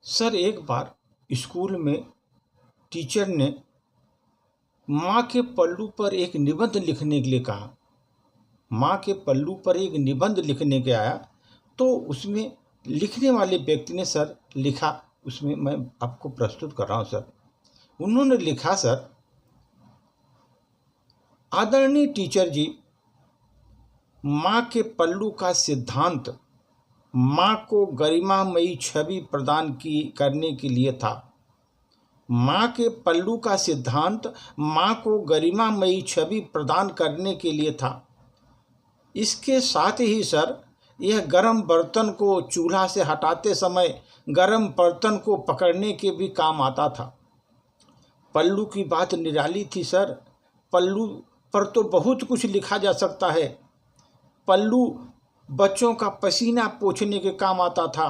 Sir, एक बार school में teacher ने माँ के पल्लू पर एक निबंध लिखने के लिए कहा। माँ के पल्लू पर एक निबंध लिखने के आया तो उसमें लिखने वाले व्यक्ति ने सर लिखा, उसमें मैं आपको प्रस्तुत कर रहा हूँ सर। उन्होंने लिखा, सर, आदरणीय टीचर जी, माँ के पल्लू का सिद्धांत माँ को गरिमामयी छवि प्रदान करने के लिए था। माँ के पल्लू का सिद्धांत माँ को गरिमामयी छवि प्रदान करने के लिए था। इसके साथ ही सर, यह गर्म बर्तन को चूल्हा से हटाते समय गर्म बर्तन को पकड़ने के भी काम आता था। पल्लू की बात निराली थी सर। पल्लू पर तो बहुत कुछ लिखा जा सकता है। पल्लू बच्चों का पसीना पोंछने के काम आता था।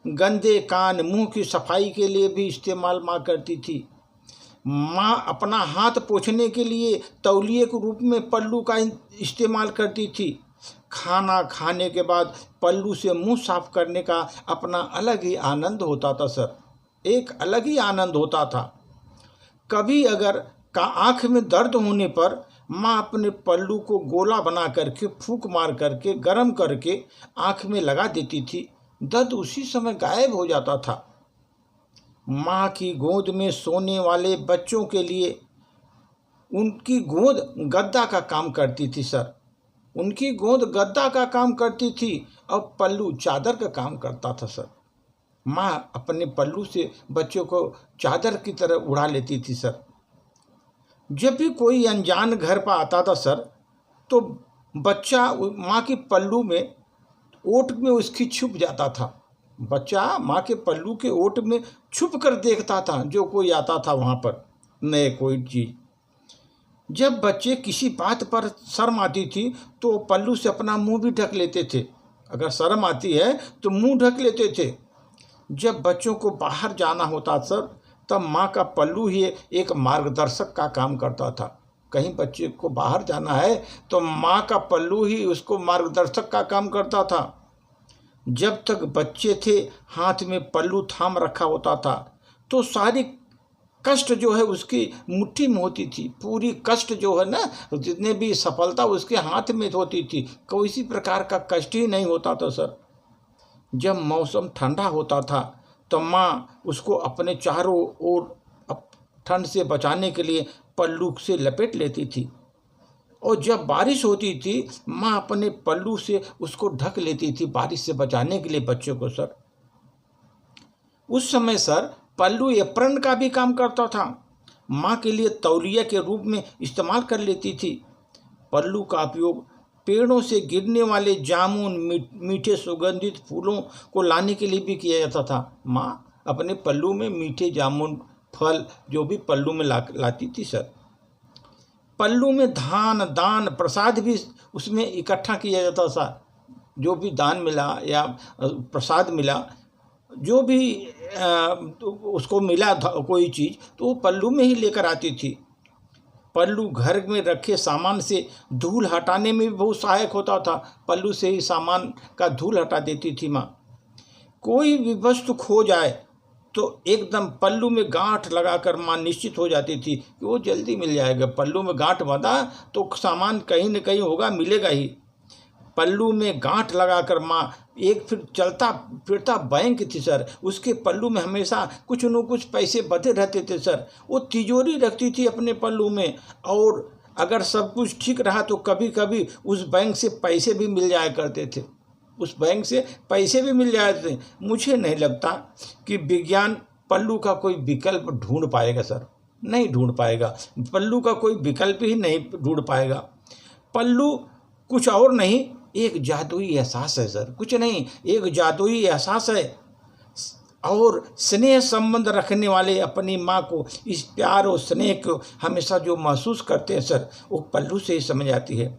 गंदे कान, मुंह की सफाई के लिए भी इस्तेमाल माँ करती थी। माँ अपना हाथ पोंछने के लिए तौलिए के रूप में पल्लू का इस्तेमाल करती थी। खाना खाने के बाद पल्लू से मुंह साफ करने का अपना अलग ही आनंद होता था सर, एक अलग ही आनंद होता था। कभी अगर आँख में दर्द होने पर माँ अपने पल्लू को गोला बना करके फूंक मार करके गर्म करके आँख में लगा देती थी। दर्द उसी समय गायब हो जाता था। माँ की गोद में सोने वाले बच्चों के लिए उनकी गोद गद्दा का काम करती थी सर। उनकी गोद गद्दा का काम करती थी और पल्लू चादर का काम करता था सर। माँ अपने पल्लू से बच्चों को चादर की तरह उड़ा लेती थी सर। जब भी कोई अनजान घर पर आता था सर, तो बच्चा माँ के पल्लू में ओट में उसकी छुप जाता था। बच्चा माँ के पल्लू के ओट में छुप कर देखता था जो कोई आता था वहाँ पर, नए कोई चीज़। जब बच्चे किसी बात पर शर्म आती थी तो पल्लू से अपना मुंह भी ढक लेते थे। अगर शर्म आती है तो मुंह ढक लेते थे। जब बच्चों को बाहर जाना होता सर, तब माँ का पल्लू ही एक मार्गदर्शक का काम करता था। कहीं बच्चे को बाहर जाना है तो माँ का पल्लू ही उसको मार्गदर्शक का काम करता था। जब तक बच्चे थे, हाथ में पल्लू थाम रखा होता था तो सारी कष्ट जो है उसकी मुट्ठी में होती थी। पूरी कष्ट जो है ना, जितने भी सफलता उसके हाथ में होती थी। कोई इसी प्रकार का कष्ट ही नहीं होता था सर। जब मौसम ठंडा होता था तो माँ उसको अपने चारों ओर ठंड से बचाने के लिए पल्लू से लपेट लेती थी। और जब बारिश होती थी, माँ अपने पल्लू से उसको ढक लेती थी बारिश से बचाने के लिए बच्चों को सर। उस समय सर पल्लू एप्रन का भी काम करता था। माँ के लिए तौलिया के रूप में इस्तेमाल कर लेती थी। पल्लू का उपयोग पेड़ों से गिरने वाले जामुन, मीठे सुगंधित फूलों को लाने के लिए भी किया जाता था। माँ अपने पल्लू में मीठे जामुन, फल जो भी पल्लू में लाती थी सर। पल्लू में धान, दान, प्रसाद भी उसमें इकट्ठा किया जाता था। जो भी दान मिला या प्रसाद मिला, जो भी उसको मिला कोई चीज़, तो वो पल्लू में ही लेकर आती थी। पल्लू घर में रखे सामान से धूल हटाने में भी बहुत सहायक होता था। पल्लू से ही सामान का धूल हटा देती थी माँ। कोई भी वस्तु खो जाए तो एकदम पल्लू में गांठ लगाकर माँ निश्चित हो जाती थी कि वो जल्दी मिल जाएगा। पल्लू में गांठ बंधा तो सामान कहीं न कहीं होगा, मिलेगा ही। पल्लू में गांठ लगाकर माँ एक फिर चलता फिरता बैंक थी सर। उसके पल्लू में हमेशा कुछ न कुछ पैसे बंधे रहते थे सर। वो तिजोरी रखती थी अपने पल्लू में, और अगर सब कुछ ठीक रहा तो कभी कभी उस बैंक से पैसे भी मिल जाया करते थे। उस बैंक से पैसे भी मिल जाते थे। मुझे नहीं लगता कि विज्ञान पल्लू का कोई विकल्प ढूंढ पाएगा सर, नहीं ढूंढ पाएगा। पल्लू का कोई विकल्प ही नहीं ढूंढ पाएगा। पल्लू कुछ और नहीं, एक जादुई एहसास है सर, कुछ नहीं, एक जादुई एहसास है। और स्नेह संबंध रखने वाले अपनी माँ को, इस प्यार और स्नेह को हमेशा जो महसूस करते हैं सर, वो पल्लू से ही समझ आती है।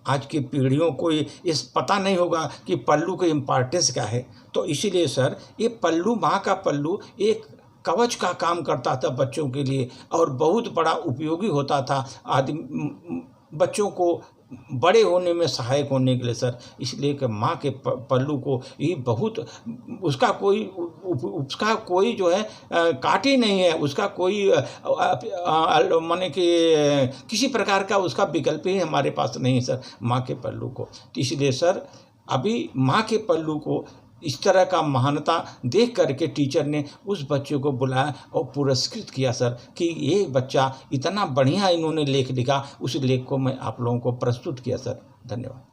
आज की पीढ़ियों को इस पता नहीं होगा कि पल्लू का इम्पोर्टेंस क्या है। तो इसीलिए सर ये पल्लू, माँ का पल्लू एक कवच का काम करता था बच्चों के लिए, और बहुत बड़ा उपयोगी होता था। आदमी बच्चों को बड़े होने में सहायक होने के लिए सर, इसलिए कि माँ के पल्लू को ये बहुत, उसका कोई जो है काट ही नहीं है, उसका कोई माने कि किसी प्रकार का उसका विकल्प ही हमारे पास नहीं है सर, माँ के पल्लू को। तो इसलिए सर अभी माँ के पल्लू को इस तरह का महानता देख करके टीचर ने उस बच्चे को बुलाया और पुरस्कृत किया सर, कि ये बच्चा इतना बढ़िया इन्होंने लेख लिखा, उस लेख को मैं आप लोगों को प्रस्तुत किया सर। धन्यवाद।